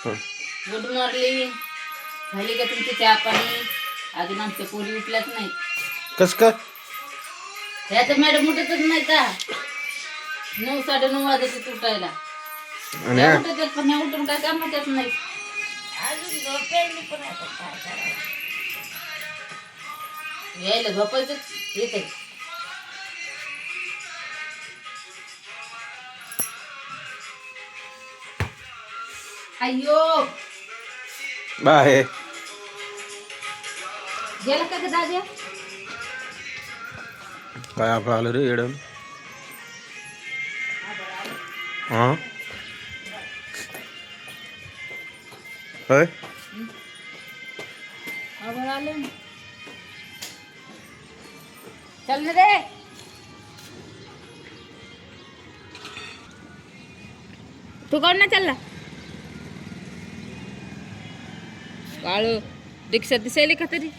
हं. Good morning. झाली का तुमची चहा पाणी? अजून आमच्या पोरी उठल्याच नाही. कस काय? ह्या तर मॅडम उठतच नाही का? 9 9:30 वाजता उठायला. आणि ह्या उठतात पण ह्या उठून काय कामाच्याच नाही. अजून झोपेली पण आता काय करावं. यायला झोपायचंच येते. अय्यो बाय. गेला का ग दाद्या? काय आपलं आलं रे येडं? हा होय. आभाळ आलं ना. चल ना रे. तू कोण ना चालला? काळू रिक्षा दिसायली का तरी?